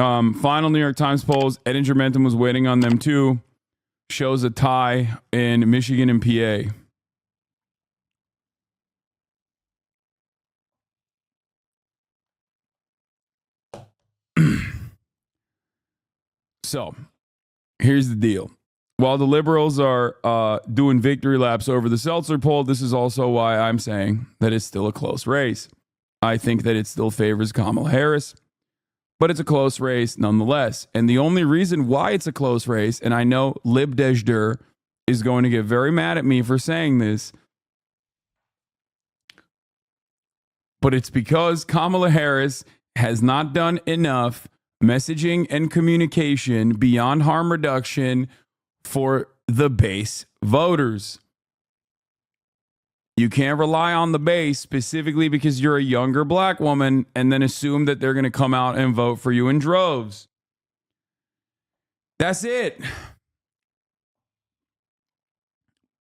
Final New York Times polls, Edinger Mentum was waiting on them too. Shows a tie in Michigan and PA. So, here's the deal. While the liberals are doing victory laps over the Seltzer poll, this is also why I'm saying that it's still a close race. I think that it still favors Kamala Harris, but it's a close race nonetheless. And the only reason why it's a close race, and I know Lib Dejder is going to get very mad at me for saying this, but it's because Kamala Harris has not done enough messaging and communication beyond harm reduction for the base voters. You can't rely on the base specifically because you're a younger black woman and then assume that they're going to come out and vote for you in droves. That's it.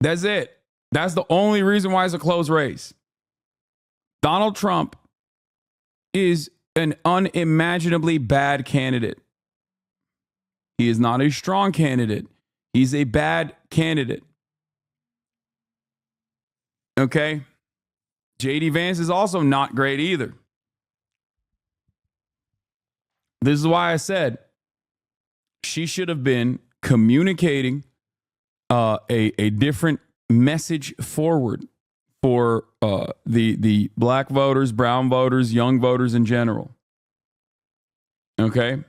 That's it. That's the only reason why it's a close race. Donald Trump is an unimaginably bad candidate. He is not a strong candidate. He's a bad candidate. Okay? J.D. Vance is also not great either. This is why I said she should have been communicating a different message forward for the black voters, brown voters, young voters in general. Okay?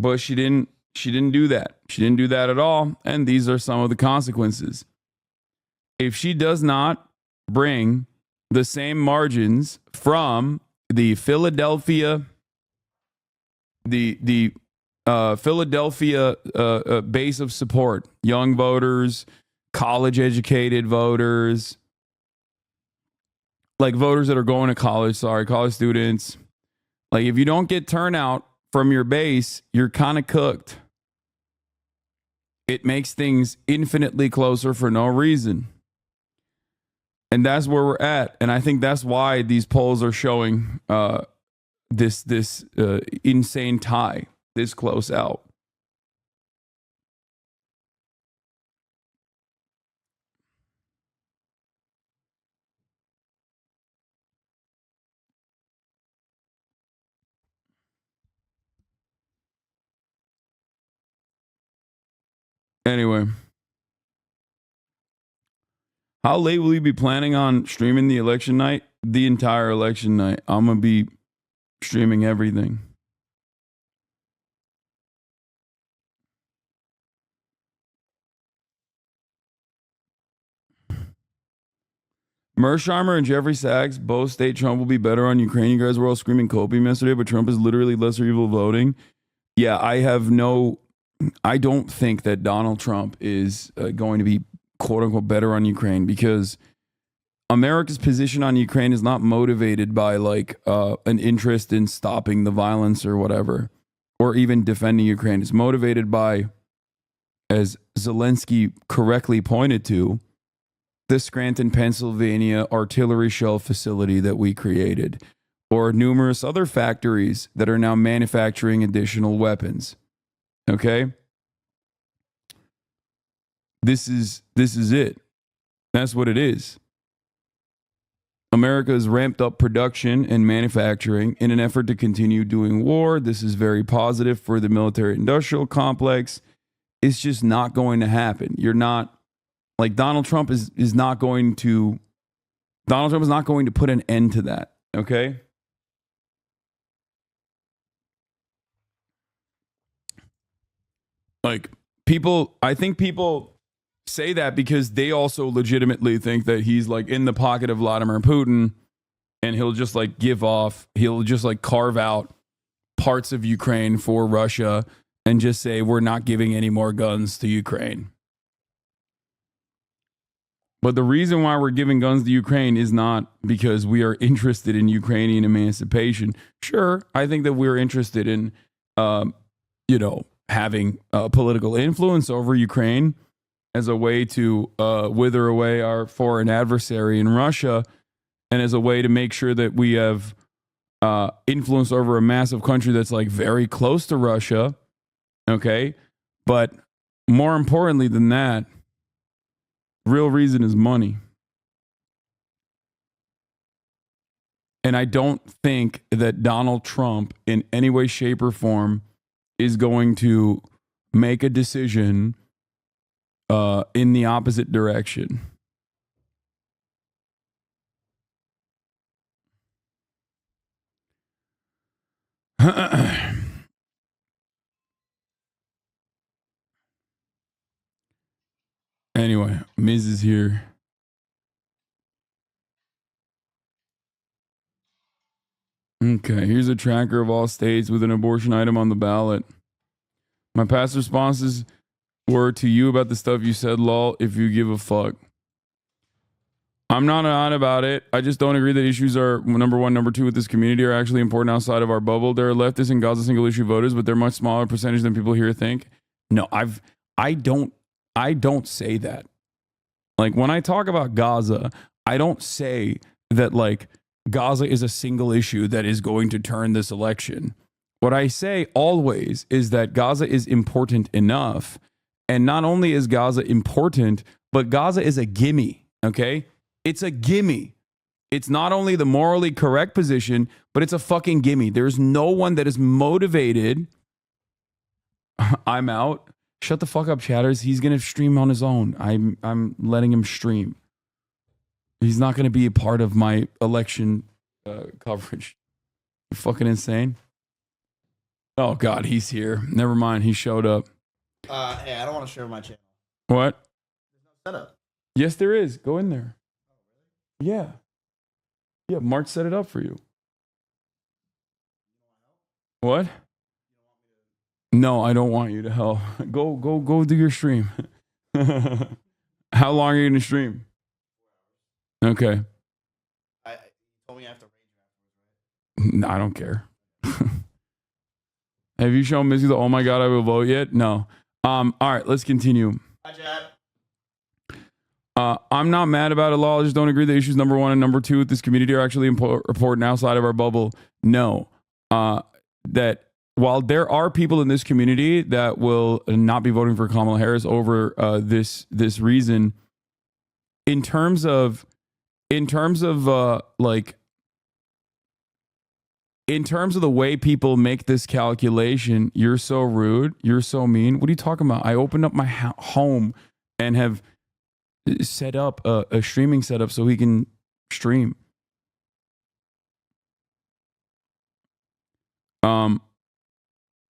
But she didn't do that. She didn't do that at all. And these are some of the consequences. If she does not bring the same margins from the Philadelphia base of support, young voters, college educated voters, like voters that are going to college, college students. Like if you don't get turnout from your base, you're kind of cooked. It makes things infinitely closer for no reason. And that's where we're at. And I think that's why these polls are showing this insane tie this close out. Anyway, how late will you be planning on streaming the election night? The entire election night. I'm going to be streaming everything. Mearsheimer and Jeffrey Sachs both state Trump will be better on Ukraine. You guys were all screaming copium yesterday, but Trump is literally lesser evil voting. Yeah, I don't think that Donald Trump is going to be quote unquote better on Ukraine because America's position on Ukraine is not motivated by an interest in stopping the violence or whatever, or even defending Ukraine. It's motivated by, as Zelensky correctly pointed to, the Scranton, Pennsylvania artillery shell facility that we created, or numerous other factories that are now manufacturing additional weapons. Okay? This is it. That's what it is. America has ramped up production and manufacturing in an effort to continue doing war. This is very positive for the military-industrial complex. It's just not going to happen. You're not, like Donald Trump is not going to put an end to that. Okay? Like I think people say that because they also legitimately think that he's like in the pocket of Vladimir Putin and he'll just carve out parts of Ukraine for Russia and just say, we're not giving any more guns to Ukraine. But the reason why we're giving guns to Ukraine is not because we are interested in Ukrainian emancipation. Sure, I think that we're interested in, having political influence over Ukraine as a way to wither away our foreign adversary in Russia, and as a way to make sure that we have influence over a massive country that's like very close to Russia. Okay. But more importantly than that, real reason is money. And I don't think that Donald Trump in any way, shape, or form is going to make a decision in the opposite direction. Anyway, Miz is here. Okay, here's a tracker of all states with an abortion item on the ballot. My past responses were to you about the stuff you said, lol, if you give a fuck. I'm not on about it. I just don't agree that issues are number one, number two with this community are actually important outside of our bubble. There are leftists and Gaza single issue voters, but they're much smaller percentage than people here think. No, I don't say that. Like when I talk about Gaza, I don't say that like Gaza is a single issue that is going to turn this election. What I say always is that Gaza is important enough. And not only is Gaza important, but Gaza is a gimme, okay? It's a gimme. It's not only the morally correct position, but it's a fucking gimme. There's no one that is motivated. I'm out. Shut the fuck up, chatters. He's going to stream on his own. I'm letting him stream. He's not going to be a part of my election coverage. You fucking insane. Oh, God, he's here. Never mind. He showed up. Hey, I don't want to share my channel. What? There's no setup. Yes, there is. Go in there. Yeah. Yeah, Mark set it up for you. What? No, I don't want you to help. Go do your stream. How long are you going to stream? Okay. You told me I have to rage No, I don't care. Have you shown Missy the oh my god I will vote yet? No. All right, let's continue. Hi, Chad. I'm not mad about it, law. I just don't agree that issues number one and number two with this community are actually important outside of our bubble. No. That while there are people in this community that will not be voting for Kamala Harris over this reason, in terms of the way people make this calculation, you're so rude. You're so mean. What are you talking about? I opened up my home and have set up a streaming setup so he can stream.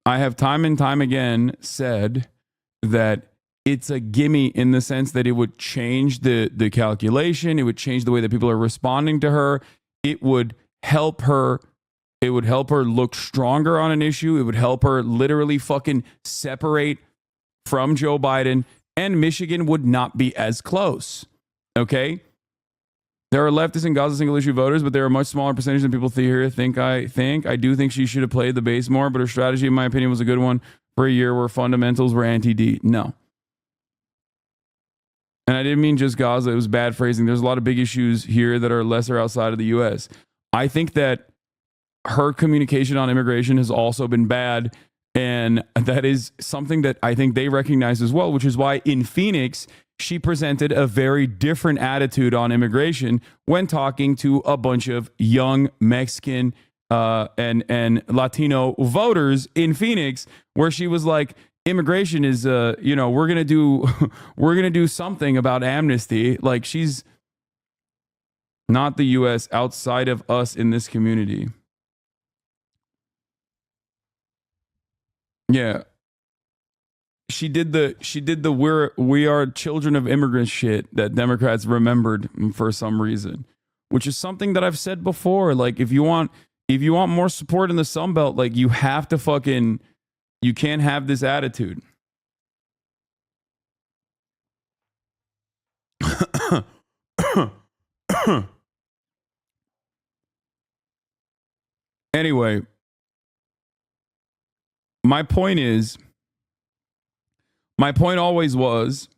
I have time and time again said that it's a gimme in the sense that it would change the calculation. It would change the way that people are responding to her. It would help her. It would help her look stronger on an issue. It would help her literally fucking separate from Joe Biden, and Michigan would not be as close. Okay? There are leftists and Gaza single issue voters, but there are a much smaller percentage than people here think. I do think she should have played the base more, but her strategy, in my opinion, was a good one for a year where fundamentals were anti-D. No. And I didn't mean just Gaza. It was bad phrasing. There's a lot of big issues here that are lesser outside of the U.S. I think that her communication on immigration has also been bad. And that is something that I think they recognize as well, which is why in Phoenix, she presented a very different attitude on immigration when talking to a bunch of young Mexican and Latino voters in Phoenix, where she was like, immigration is, we're going to do something about amnesty. Like, she's not the U.S. outside of us in this community. Yeah. She did the we are children of immigrants shit that Democrats remembered for some reason, which is something that I've said before. Like, if you want more support in the Sun Belt, like, you have to you can't have this attitude. Anyway, my point always was,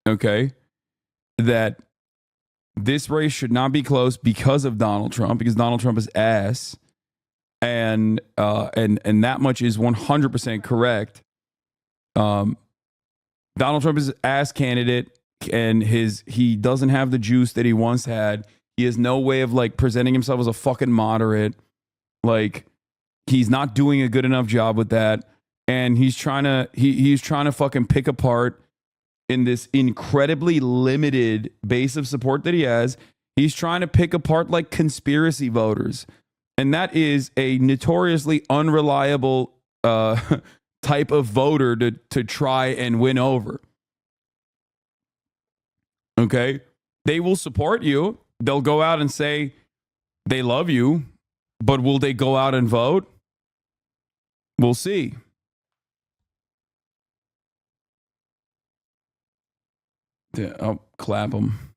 okay, that this race should not be close because of Donald Trump, because Donald Trump is ass. And that much is 100% correct. Donald Trump is ass candidate, and he doesn't have the juice that he once had. He has no way of like presenting himself as a fucking moderate. Like, he's not doing a good enough job with that. And he's trying to fucking pick apart in this incredibly limited base of support that he has. He's trying to pick apart like conspiracy voters. And that is a notoriously unreliable type of voter to try and win over. Okay? They will support you. They'll go out and say they love you, but will they go out and vote? We'll see. Yeah, I'll clap them.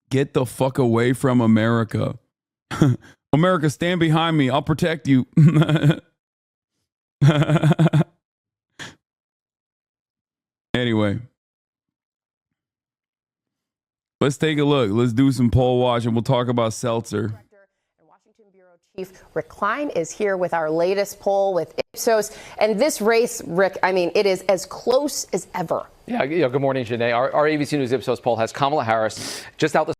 Get the fuck away from America. America, stand behind me. I'll protect you. Anyway, let's take a look. Let's do some poll watch and we'll talk about seltzer. Washington Bureau Chief Rick Klein is here with our latest poll with Ipsos. And this race, Rick, I mean, it is as close as ever. Yeah, good morning, Janae. Our ABC News Ipsos poll has Kamala Harris just out the